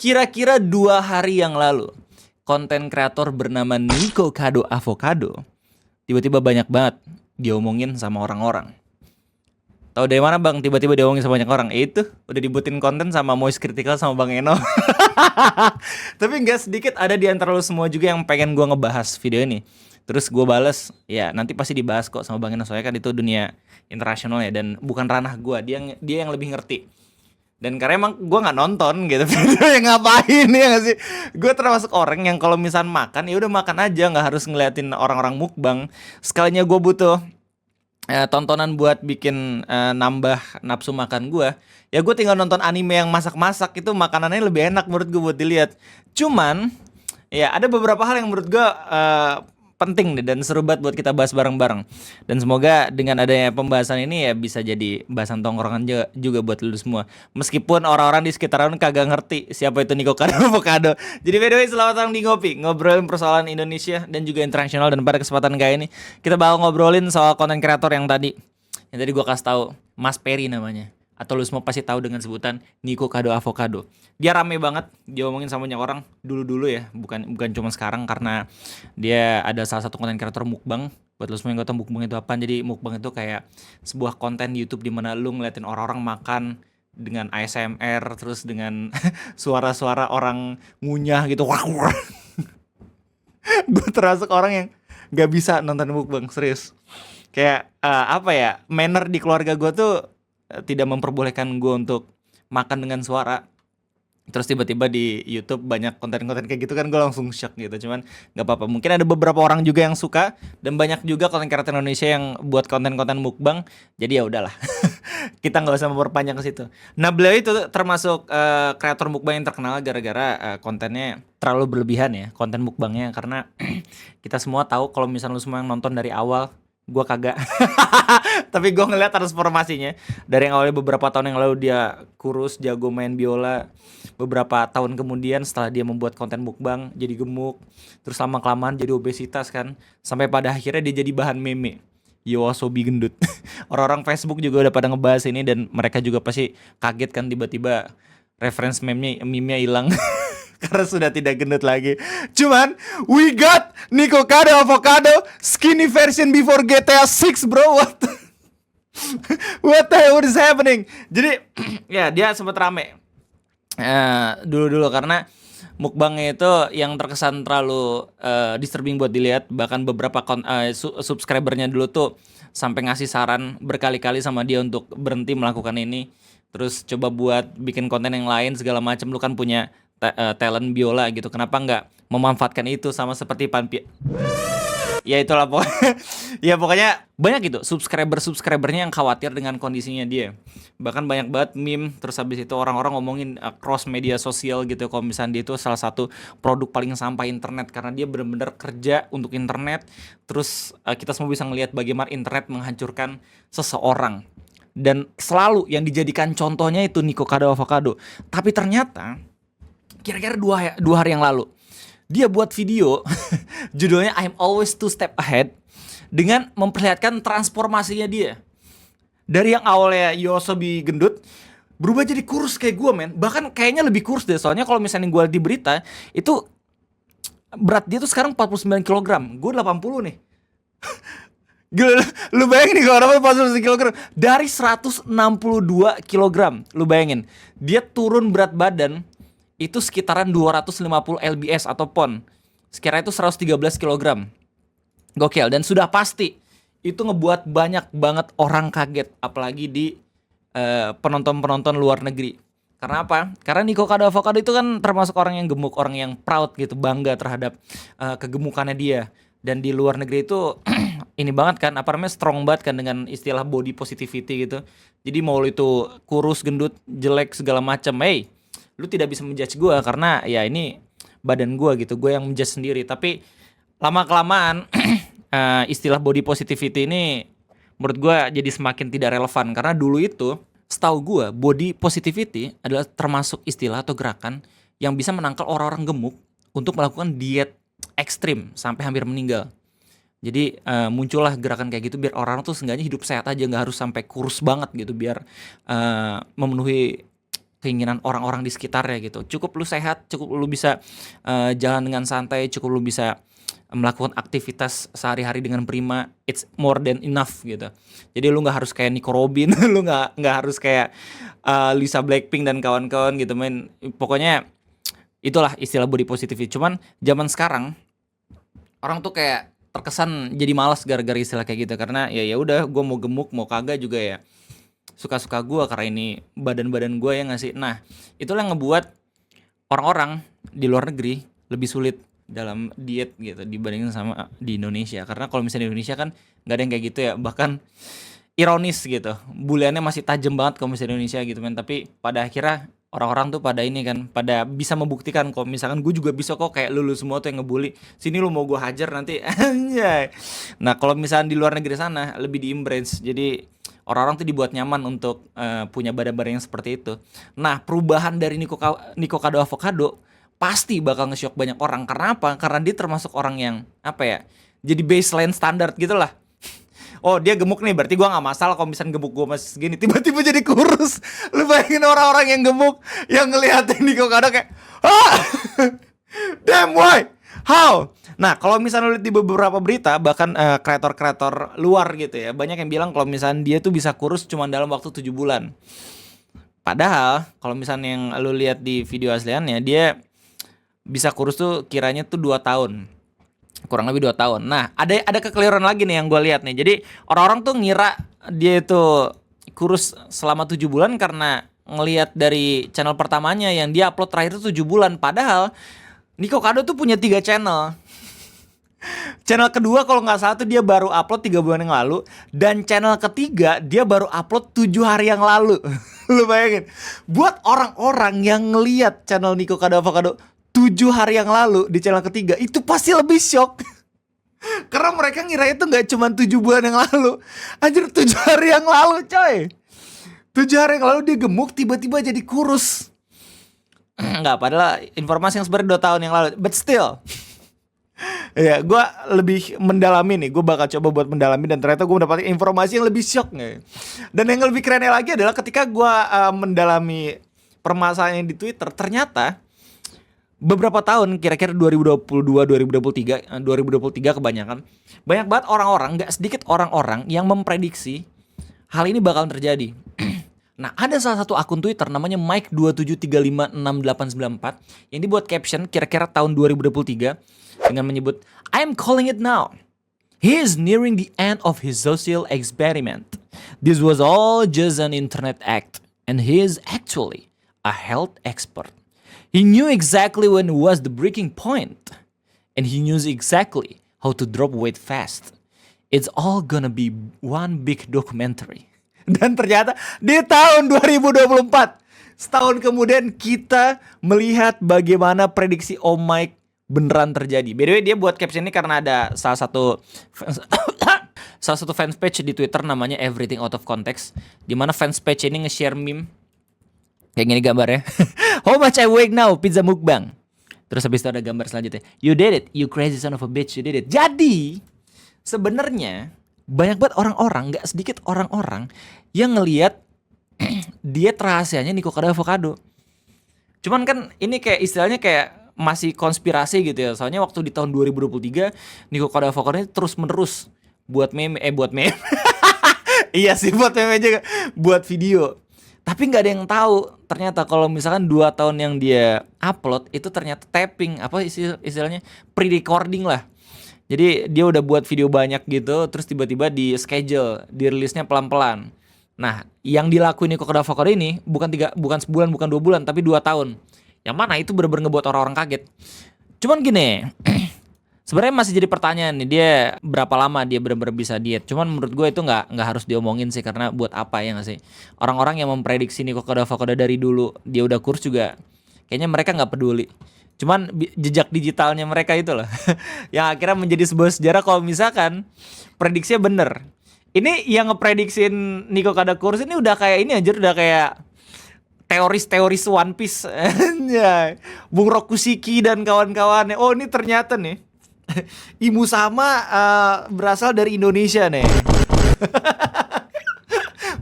Kira-kira 2 hari yang lalu, konten kreator bernama Nico Kado Avocado tiba-tiba banyak banget diomongin sama orang-orang. Tahu dari mana bang? Tiba-tiba diomongin sama banyak orang. Itu udah dibuatin konten sama Moist Critical sama Bang Eno. Tapi nggak sedikit ada di antara lu semua juga yang pengen gua ngebahas video ini. Terus gue bales, ya nanti pasti dibahas kok sama Bang Eno, soalnya kan itu dunia internasional ya, dan bukan ranah gua, dia yang lebih ngerti. Dan karena emang gue nggak nonton gitu video yang ngapain ya nggak sih. Gue termasuk orang yang kalau misal makan ya udah makan aja, nggak harus ngeliatin orang-orang mukbang. Sekalinya gue butuh tontonan buat bikin nambah nafsu makan gue, ya gue tinggal nonton anime yang masak-masak, itu makanannya lebih enak menurut gue buat dilihat. Cuman ya ada beberapa hal yang menurut gue penting deh dan seru banget buat kita bahas bareng-bareng. Dan semoga dengan adanya pembahasan ini ya bisa jadi bahasan tongkrongan juga buat lu semua. Meskipun orang-orang di sekitaran kagak ngerti siapa itu Nico Kado Avocado. Jadi by the way, selamat datang di Ngopi, ngobrolin persoalan Indonesia dan juga internasional. Dan pada kesempatan kayak ini kita bakal ngobrolin soal konten kreator yang tadi gua kasih tahu, Mas Peri namanya. Atau lu semua pasti tahu dengan sebutan Nico Kado Avocado. Dia rame banget, dia omongin sama banyak orang dulu ya, bukan cuma sekarang, karena dia ada salah satu konten kreator mukbang. Buat lu semua yang gak tahu mukbang itu apa, jadi mukbang itu kayak sebuah konten YouTube di mana lu ngeliatin orang-orang makan dengan ASMR, terus dengan suara-suara orang ngunyah gitu. Gue termasuk orang yang gak bisa nonton mukbang, serius. Kayak apa ya, manner di keluarga gue tuh tidak memperbolehkan gue untuk makan dengan suara. Terus tiba-tiba di YouTube banyak konten-konten kayak gitu kan, gue langsung shock gitu. Cuman nggak apa-apa, mungkin ada beberapa orang juga yang suka, dan banyak juga konten kreator Indonesia yang buat konten-konten mukbang. Jadi ya udahlah, kita nggak usah memperpanjang ke situ. Nah, beliau itu termasuk kreator mukbang yang terkenal gara-gara kontennya terlalu berlebihan ya, konten mukbangnya. Karena kita semua tahu kalau misalnya lu semua yang nonton dari awal, gue kagak. Tapi gue ngeliat transformasinya dari yang awalnya beberapa tahun yang lalu dia kurus, jago main biola. Beberapa tahun kemudian setelah dia membuat konten mukbang jadi gemuk, terus lama-kelamaan jadi obesitas kan, sampai pada akhirnya dia jadi bahan meme. Yoasobi gendut. Orang-orang Facebook juga udah pada ngebahas ini, dan mereka juga pasti kaget kan tiba-tiba reference meme-nya hilang. Karena sudah tidak gendut lagi. Cuman we got Nico Kado Avocado skinny version before GTA 6 bro. What the hell is happening? Jadi ya dia sempat rame dulu karena mukbangnya itu yang terkesan terlalu disturbing buat dilihat. Bahkan beberapa subscribernya dulu tuh sampai ngasih saran berkali-kali sama dia untuk berhenti melakukan ini, terus coba buat bikin konten yang lain segala macam. Lu kan punya talent biola gitu, kenapa nggak memanfaatkan itu? Sama seperti ya itulah pokoknya. Ya pokoknya banyak gitu subscribernya yang khawatir dengan kondisinya dia. Bahkan banyak banget meme. Terus habis itu orang-orang ngomongin cross media sosial gitu, kalau misalnya dia itu salah satu produk paling sampah internet, karena dia benar-benar kerja untuk internet. Terus kita semua bisa ngelihat bagaimana internet menghancurkan seseorang, dan selalu yang dijadikan contohnya itu Nico Kado Avocado. Tapi ternyata kira-kira 2 hari yang lalu dia buat video judulnya I'm Always 2 Step Ahead, dengan memperlihatkan transformasinya dia dari yang awalnya Yoasobi gendut berubah jadi kurus kayak gue, men. Bahkan kayaknya lebih kurus deh, soalnya kalau misalnya gue di berita itu berat dia tuh sekarang 49 kg, gue 80 nih. Gila, lu bayangin nih kalau orang 49 kg dari 162 kg. Lu bayangin, dia turun berat badan itu sekitaran 250 lbs atau pon. Sekiranya itu 113 kg. Gokil, dan sudah pasti itu ngebuat banyak banget orang kaget, apalagi di penonton-penonton luar negeri. Karena apa? Karena Nico Kado Avocado itu kan termasuk orang yang gemuk, orang yang proud gitu, bangga terhadap kegemukannya dia. Dan di luar negeri itu ini banget kan, apa namanya, strong banget kan dengan istilah body positivity gitu. Jadi mau lu itu kurus, gendut, jelek segala macam, hey, lu tidak bisa menjudge gue, karena ya ini badan gue gitu, gue yang menjudge sendiri. Tapi lama-kelamaan istilah body positivity ini menurut gue jadi semakin tidak relevan. Karena dulu itu setahu gue body positivity adalah termasuk istilah atau gerakan yang bisa menangkal orang-orang gemuk untuk melakukan diet ekstrim sampai hampir meninggal. Jadi muncullah gerakan kayak gitu biar orang tuh seenggaknya hidup sehat aja, nggak harus sampai kurus banget gitu, biar memenuhi keinginan orang-orang di sekitarnya gitu. Cukup lu sehat, cukup lu bisa jalan dengan santai, cukup lu bisa melakukan aktivitas sehari-hari dengan prima, it's more than enough gitu. Jadi lu nggak harus kayak Nico Robin, lu nggak harus kayak Lisa Blackpink dan kawan-kawan gitu men. Pokoknya itulah istilah body positivity. Cuman zaman sekarang orang tuh kayak terkesan jadi malas gara-gara istilah kayak gitu, karena ya udah gue mau gemuk mau kagak juga ya suka-suka gue, karena ini badan-badan gue yang ngasih. Nah itulah yang ngebuat orang-orang di luar negeri lebih sulit dalam diet gitu dibandingin sama di Indonesia. Karena kalau misalnya di Indonesia kan nggak ada yang kayak gitu ya, bahkan ironis gitu, buliannya masih tajam banget kalau misalnya di Indonesia gitu men. Tapi pada akhirnya orang-orang tuh pada ini kan, pada bisa membuktikan kalau misalkan gue juga bisa kok kayak lu semua tuh yang ngebully. Sini lu mau gue hajar nanti anjay. Nah kalau misalnya di luar negeri sana lebih di-embrace, jadi orang-orang tuh dibuat nyaman untuk punya badan-badan yang seperti itu. Nah perubahan dari Nico Kado Avocado pasti bakal nge-shock banyak orang. Karena apa? Karena dia termasuk orang yang apa ya, jadi baseline standar gitu lah. Oh dia gemuk nih, berarti gue gak masalah kalau misalnya gemuk gue masih segini, tiba-tiba jadi kurus. Lu bayangin orang-orang yang gemuk yang ngeliatin Nico Kado kayak damn why, how. Nah kalau misalnya lihat di beberapa berita, bahkan kreator-kreator luar gitu ya, banyak yang bilang kalau misalnya dia tuh bisa kurus cuma dalam waktu 7 bulan. Padahal kalau misalnya yang lu lihat di video asliannya, dia bisa kurus tuh kiranya tuh 2 tahun, kurang lebih 2 tahun. Nah ada kekeliruan lagi nih yang gue lihat nih. Jadi orang-orang tuh ngira dia itu kurus selama 7 bulan karena ngelihat dari channel pertamanya yang dia upload terakhir itu 7 bulan. Padahal Nico Kado tuh punya 3 channel. Channel kedua kalau nggak salah tuh dia baru upload 3 bulan yang lalu, dan channel ketiga dia baru upload 7 hari yang lalu. Lu bayangin, buat orang-orang yang ngelihat channel Nico Kado Avocado 7 hari yang lalu di channel ketiga, itu pasti lebih shock. Karena mereka ngira itu gak cuma 7 bulan yang lalu, anjir 7 hari yang lalu coy. 7 hari yang lalu dia gemuk, tiba-tiba jadi kurus. Enggak, padahal informasi yang sebenarnya 2 tahun yang lalu. But still ya gue lebih mendalami nih, gue bakal coba buat mendalami, dan ternyata gue mendapatkan informasi yang lebih shock nih. Dan yang lebih kerennya lagi adalah ketika gue mendalami permasalahan yang di Twitter, ternyata beberapa tahun, kira-kira 2022, 2023 kebanyakan, banyak banget orang-orang, gak sedikit orang-orang yang memprediksi hal ini bakal terjadi. Nah ada salah satu akun Twitter namanya Mike273568894 yang dibuat caption kira-kira tahun 2023 dengan menyebut, I'm calling it now. He is nearing the end of his social experiment. This was all just an internet act, and he is actually a health expert. He knew exactly when was the breaking point, and he knew exactly how to drop weight fast. It's all gonna be one big documentary. Dan ternyata di tahun 2024, setahun kemudian, kita melihat bagaimana prediksi Om Mike beneran terjadi. By the way, dia buat caption ini karena ada salah satu fans page di Twitter namanya Everything Out of Context, di mana fans page ini nge-share meme kayak gini gambarnya. How much I weigh now, pizza mukbang. Terus habis itu ada gambar selanjutnya, you did it, you crazy son of a bitch, you did it. Jadi sebenarnya banyak banget orang-orang, gak sedikit orang-orang yang ngelihat diet rahasianya Nico Kado Avocado. Cuman kan ini kayak istilahnya kayak masih konspirasi gitu ya. Soalnya waktu di tahun 2023 Nico Kado Avocado ini terus menerus buat meme. Iya sih, buat meme juga, buat video. Tapi gak ada yang tahu ternyata kalau misalkan 2 tahun yang dia upload itu ternyata tapping, apa istilahnya pre-recording lah. Jadi dia udah buat video banyak gitu, terus tiba-tiba di schedule, dirilisnya pelan-pelan. Nah, yang dilakuin Nico Kado Avocado ini bukan sebulan, bukan 2 bulan, tapi 2 tahun. Yang mana itu bener-bener ngebuat orang-orang kaget. Cuman gini, sebenarnya masih jadi pertanyaan nih, dia berapa lama dia bener-bener bisa diet. Cuman menurut gue itu nggak harus diomongin sih, karena buat apa ya nggak sih? Orang-orang yang memprediksi Nico Kado Avocado dari dulu dia udah kurus juga, kayaknya mereka nggak peduli. Cuman jejak digitalnya mereka itu loh yang akhirnya menjadi sebuah sejarah kalau misalkan prediksinya bener. Ini yang ngeprediksin Nico Kado kurus ini udah kayak ini aja, udah kayak teoris One Piece. Bung Rokusiki dan kawan-kawannya. Oh ini ternyata nih Imu Sama berasal dari Indonesia nih.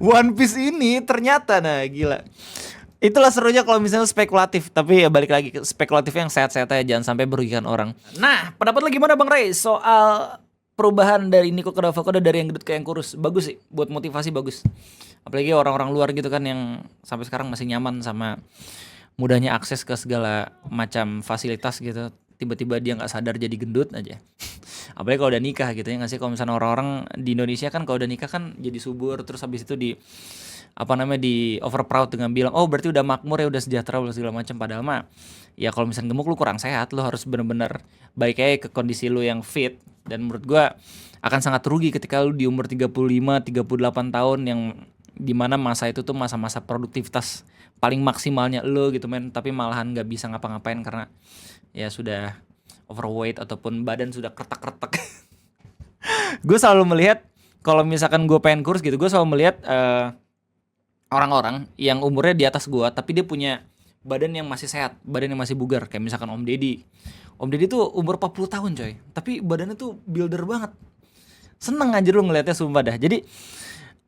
One Piece ini ternyata, nah gila, Itulah serunya kalau misalnya spekulatif, tapi ya balik lagi ke spekulatif yang sehat-sehat aja, jangan sampai merugikan orang. Nah, pendapat lu gimana Bang Ray soal perubahan dari Nico ke avocado dari yang gendut ke yang kurus? Bagus sih, buat motivasi bagus. Apalagi orang-orang luar gitu kan yang sampai sekarang masih nyaman sama mudahnya akses ke segala macam fasilitas gitu. Tiba-tiba dia nggak sadar jadi gendut aja. Apalagi kalau udah nikah gitu ya nggak sih, kalau misalnya orang-orang di Indonesia kan kalau udah nikah kan jadi subur, terus habis itu di apa namanya di over proud dengan bilang oh berarti udah makmur ya, udah sejahtera, udah segala macam. Padahal mah ya kalau misalnya gemuk lu kurang sehat, lu harus bener-bener baik aja ke kondisi lu yang fit. Dan menurut gua akan sangat rugi ketika lu di umur 35, 38 tahun yang dimana masa itu tuh masa-masa produktivitas paling maksimalnya lu gitu men, tapi malahan nggak bisa ngapa-ngapain karena ya sudah overweight ataupun badan sudah kretek-kretek. Gue selalu melihat kalau misalkan gue pengen kurus gitu, gue selalu melihat orang-orang yang umurnya di atas gua tapi dia punya badan yang masih sehat, badan yang masih bugar, kayak misalkan Om Deddy. Om Deddy tuh umur 40 tahun coy, tapi badannya tuh builder banget. Seneng aja lu ngeliatnya sumpah dah. Jadi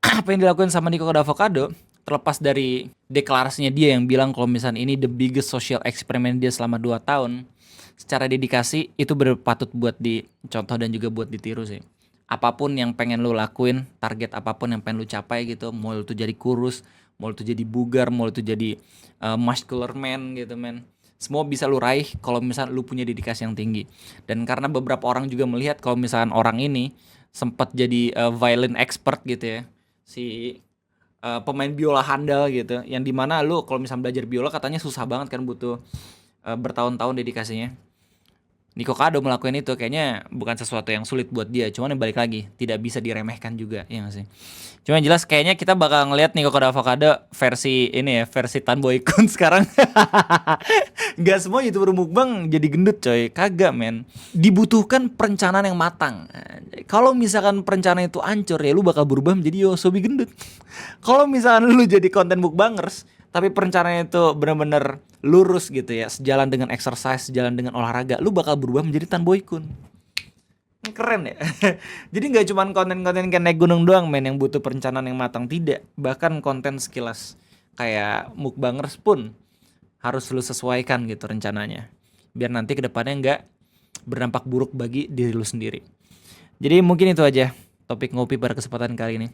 apa yang dilakuin sama Nico Avocado, terlepas dari deklarasinya dia yang bilang kalau misalnya ini the biggest social experiment dia selama 2 tahun, secara dedikasi itu patut buat dicontoh dan juga buat ditiru sih. Apapun yang pengen lu lakuin, target apapun yang pengen lu capai gitu, mau lu tuh jadi kurus, mau lu tuh jadi bugar, mau lu tuh jadi muscular man gitu men, semua bisa lu raih kalau misalnya lu punya dedikasi yang tinggi. Dan karena beberapa orang juga melihat kalau misalnya orang ini sempat jadi violin expert gitu ya, si pemain biola handal gitu, yang dimana lu kalau misalnya belajar biola katanya susah banget kan, butuh bertahun-tahun dedikasinya. Nico Kado melakukan itu kayaknya bukan sesuatu yang sulit buat dia, cuman yang balik lagi tidak bisa diremehkan juga ya gak sih. Cuma yang jelas kayaknya kita bakal ngelihat Nico Kado Avocado versi ini ya, versi Tan Boy Kun sekarang. Gak semua YouTuber mukbang jadi gendut coy, kagak men. Dibutuhkan perencanaan yang matang. Kalau misalkan perencanaan itu hancur ya lu bakal berubah menjadi Yosobi gendut. Kalau misalkan lu jadi konten mukbangers tapi perencanaannya itu benar-benar lurus gitu ya, sejalan dengan exercise, sejalan dengan olahraga, lu bakal berubah menjadi Tan Boy Kun. Keren ya. Jadi nggak cuma konten-konten kayak naik gunung doang men yang butuh perencanaan yang matang, tidak. Bahkan konten sekilas kayak mukbangers pun harus lu sesuaikan gitu rencananya, biar nanti kedepannya nggak berdampak buruk bagi diri lu sendiri. Jadi mungkin itu aja topik ngopi pada kesempatan kali ini.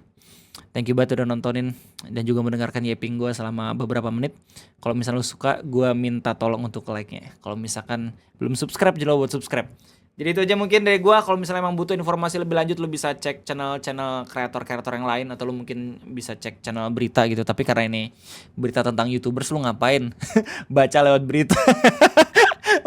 Thank you banget udah nontonin dan juga mendengarkan yapping gue selama beberapa menit. Kalau misalnya lu suka, gue minta tolong untuk like-nya. Kalau misalkan belum subscribe, jangan lupa buat subscribe. Jadi itu aja mungkin dari gue. Kalau misalnya emang butuh informasi lebih lanjut, lu bisa cek channel-channel kreator-kreator yang lain, atau lu mungkin bisa cek channel berita gitu. Tapi karena ini berita tentang YouTubers, lu ngapain baca lewat berita?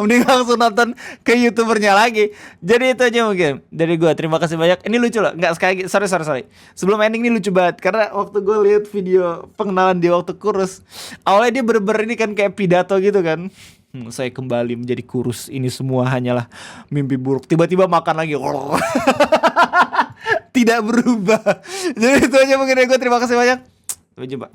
Mending langsung nonton ke YouTubernya lagi. Jadi itu aja mungkin dari gue. Terima kasih banyak. Ini lucu loh. Nggak sekali lagi. Sorry. Sebelum ending ini lucu banget. Karena waktu gue lihat video pengenalan dia waktu kurus, awalnya dia bener-bener ini kan kayak pidato gitu kan. Saya kembali menjadi kurus. Ini semua hanyalah mimpi buruk. Tiba-tiba makan lagi. Tidak berubah. Jadi itu aja mungkin dari gue. Terima kasih banyak. Sampai jumpa.